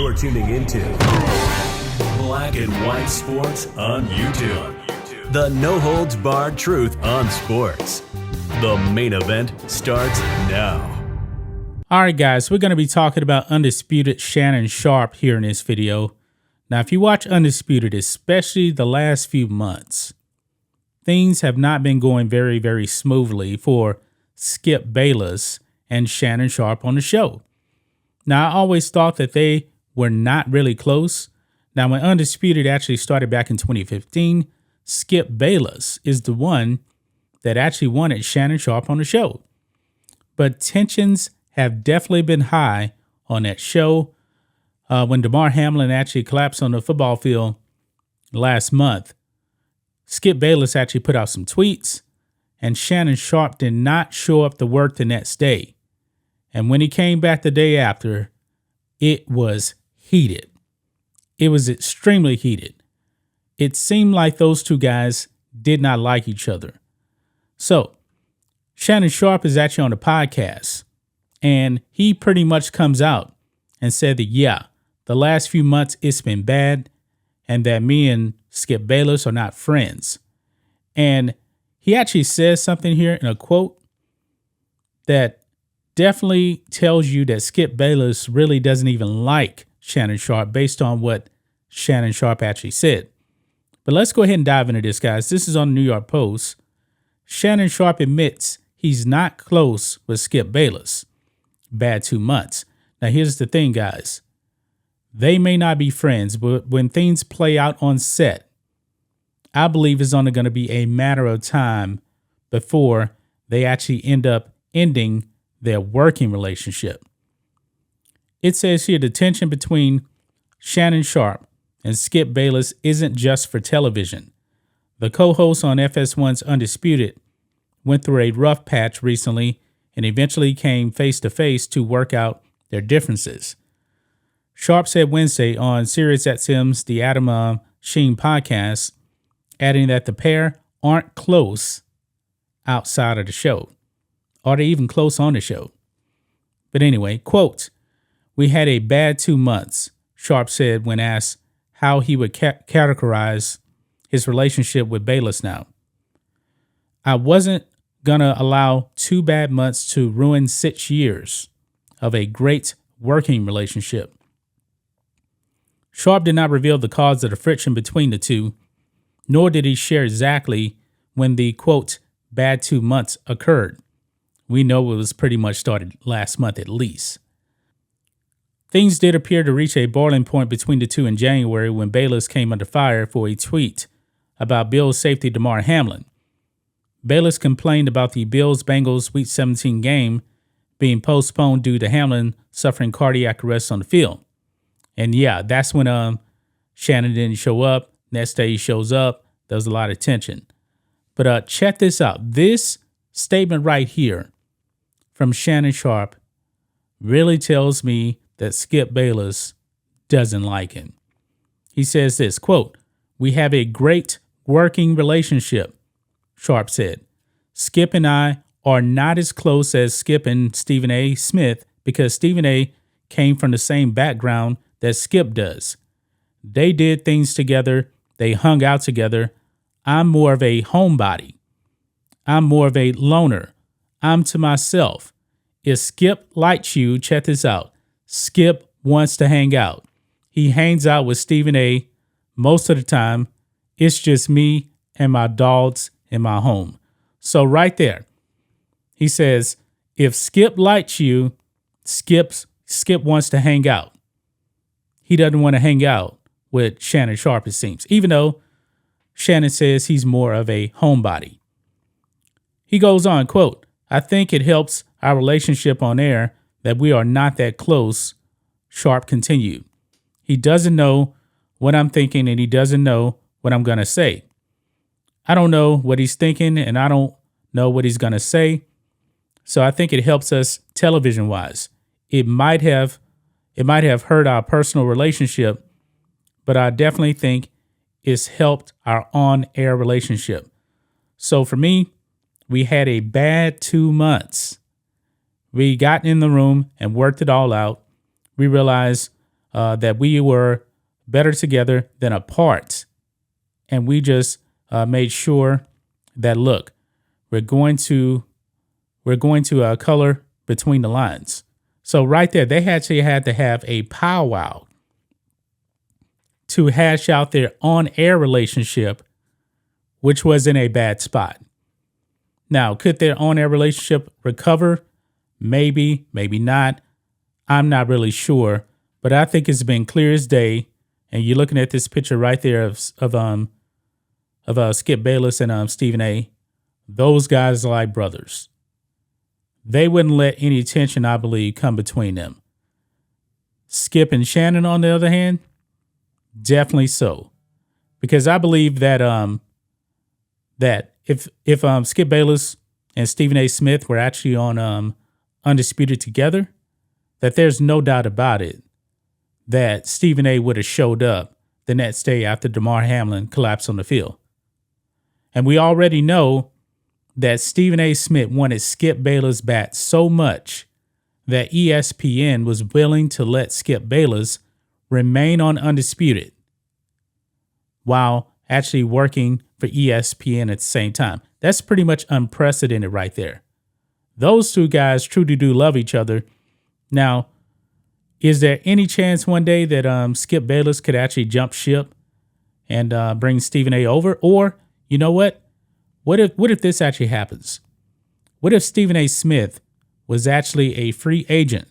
You're tuning into Black and White Sports on YouTube. The no-holds-barred truth on sports. The main event starts now. All right, guys, we're going to be talking about Undisputed Shannon Sharpe here in this video. Now, if you watch Undisputed, especially the last few months, things have not been going very, very smoothly for Skip Bayless and Shannon Sharpe on the show. Now, I always thought that they were not really close. Now, when Undisputed actually started back in 2015, Skip Bayless is the one that actually wanted Shannon Sharpe on the show. But tensions have definitely been high on that show. When Damar Hamlin actually collapsed on the football field last month, Skip Bayless actually put out some tweets, and Shannon Sharpe did not show up to work the next day. And when he came back the day after, it was heated. It was extremely heated. It seemed like those two guys did not like each other. So, Shannon Sharpe is actually on the podcast, and he pretty much comes out and said that, yeah, the last few months it's been bad, and that me and Skip Bayless are not friends. And he actually says something here in a quote that definitely tells you that Skip Bayless really doesn't even like Shannon Sharpe based on what Shannon Sharpe actually said. But let's go ahead and dive into this, guys. This is on the New York Post. Shannon Sharpe admits he's not close with Skip Bayless. Bad 2 months. Now, here's the thing, guys. They may not be friends, but when things play out on set, I believe it's only going to be a matter of time before they actually end up ending their working relationship. It says here the tension between Shannon Sharpe and Skip Bayless isn't just for television. The co-host on FS1's Undisputed went through a rough patch recently and eventually came face-to-face to work out their differences. Sharpe said Wednesday on SiriusXM's The Adam Sheen podcast, adding that the pair aren't close outside of the show. Are they even close on the show? But anyway, quote, "We had a bad 2 months," Sharpe said when asked how he would categorize his relationship with Bayless now. "I wasn't gonna allow 2 bad months to ruin 6 years of a great working relationship." Sharpe did not reveal the cause of the friction between the two, nor did he share exactly when the, quote, bad 2 months occurred. We know it was pretty much started last month at least. Things did appear to reach a boiling point between the two in January when Bayless came under fire for a tweet about Bills safety Damar Hamlin. Bayless complained about the Bills-Bengals Week 17 game being postponed due to Hamlin suffering cardiac arrest on the field. And yeah, that's when Shannon didn't show up. Next day he shows up. There was a lot of tension. But check this out. This statement right here from Shannon Sharpe really tells me that Skip Bayless doesn't like him. He says this, quote, "We have a great working relationship," Sharpe said. "Skip and I are not as close as Skip and Stephen A. Smith because Stephen A. came from the same background that Skip does. They did things together. They hung out together. I'm more of a homebody. I'm more of a loner. I'm to myself. If Skip likes you, check this out. Skip wants to hang out. He hangs out with Stephen A. most of the time. It's just me and my dogs in my home." So right there, he says, if Skip likes you, Skip wants to hang out. He doesn't want to hang out with Shannon Sharpe, it seems, even though Shannon says he's more of a homebody. He goes on, quote, "I think it helps our relationship on air that we are not that close," Sharpe continued. "He doesn't know what I'm thinking and he doesn't know what I'm going to say. I don't know what he's thinking and I don't know what he's going to say. So I think it helps us television-wise. It might have hurt our personal relationship, but I definitely think it's helped our on-air relationship. So for me, we had a bad 2 months. We got in the room and worked it all out. We realized that we were better together than apart. And we just made sure that, look, we're going to color between the lines. So right there, they actually had to have a powwow to hash out their on-air relationship, which was in a bad spot. Now, could their on-air relationship recover? Maybe, maybe not. I'm not really sure, but I think it's been clear as day. And you're looking at this picture right there of Skip Bayless and Stephen A. Those guys are like brothers. They wouldn't let any tension, I believe, come between them. Skip and Shannon, on the other hand, definitely so, because I believe that if Skip Bayless and Stephen A. Smith were actually on Undisputed together, that there's no doubt about it that Stephen A. would have showed up the next day after Damar Hamlin collapsed on the field. And we already know that Stephen A. Smith wanted Skip Bayless back so much that ESPN was willing to let Skip Bayless remain on Undisputed while actually working for ESPN at the same time. That's pretty much unprecedented right there. Those two guys truly do love each other. Now, is there any chance one day that Skip Bayless could actually jump ship and bring Stephen A. over? Or, you know what? What if this actually happens? What if Stephen A. Smith was actually a free agent?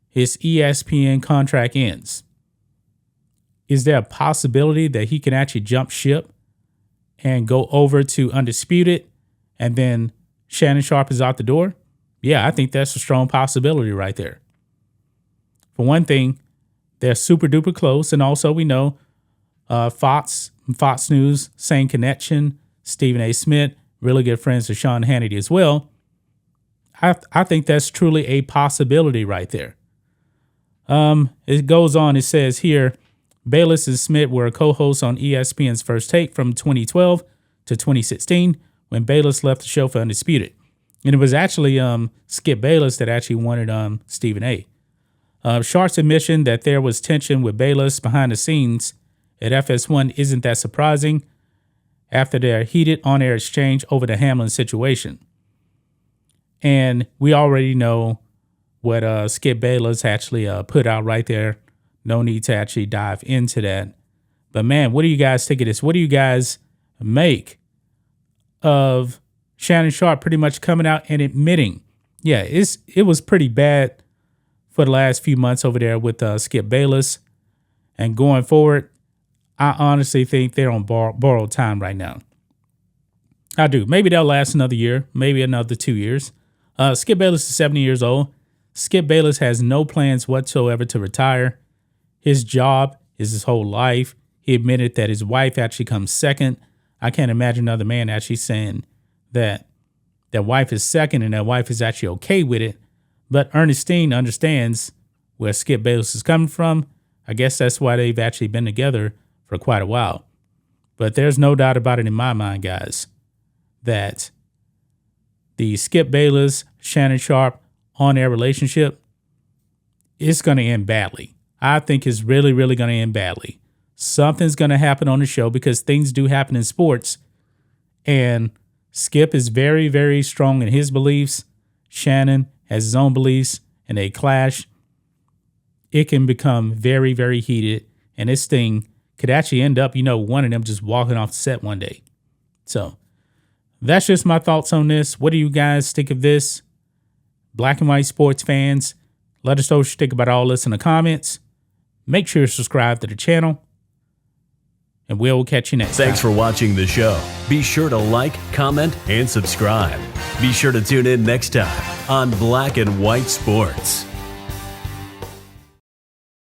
His ESPN contract ends. Is there a possibility that he can actually jump ship and go over to Undisputed and then Shannon Sharpe is out the door? Yeah, I think that's a strong possibility right there. For one thing, they're super duper close. And also we know Fox News, same connection. Stephen A. Smith, really good friends with Sean Hannity as well. I think that's truly a possibility right there. It goes on, it says here, Bayless and Smith were co-hosts on ESPN's First Take from 2012 to 2016 when Bayless left the show for Undisputed. And it was actually Skip Bayless that actually wanted Stephen A. Sharpe's admission that there was tension with Bayless behind the scenes at FS1 isn't that surprising after their heated on-air exchange over the Hamlin situation. And we already know what Skip Bayless actually put out right there. No need to actually dive into that. But man, what do you guys think of this? What do you guys make of Shannon Sharpe pretty much coming out and admitting, yeah, it was pretty bad for the last few months over there with Skip Bayless. And going forward, I honestly think they're on borrowed time right now. I do. Maybe they'll last another year, maybe another 2 years. Skip Bayless is 70 years old. Skip Bayless has no plans whatsoever to retire. His job is his whole life. He admitted that his wife actually comes second. I can't imagine another man actually saying that their wife is second and their wife is actually okay with it. But Ernestine understands where Skip Bayless is coming from. I guess that's why they've actually been together for quite a while. But there's no doubt about it in my mind, guys, that the Skip Bayless, Shannon Sharpe on-air relationship is going to end badly. I think it's really, really going to end badly. Something's going to happen on the show because things do happen in sports. And Skip is very, very strong in his beliefs. Shannon has his own beliefs and they clash. It can become very, very heated. And this thing could actually end up, one of them just walking off the set one day. So that's just my thoughts on this. What do you guys think of this? Black and white sports fans, let us know what you think about all this in the comments. Make sure to subscribe to the channel. And we'll catch you next time. Thanks for watching the show. Be sure to like, comment, and subscribe. Be sure to tune in next time on Black and White Sports.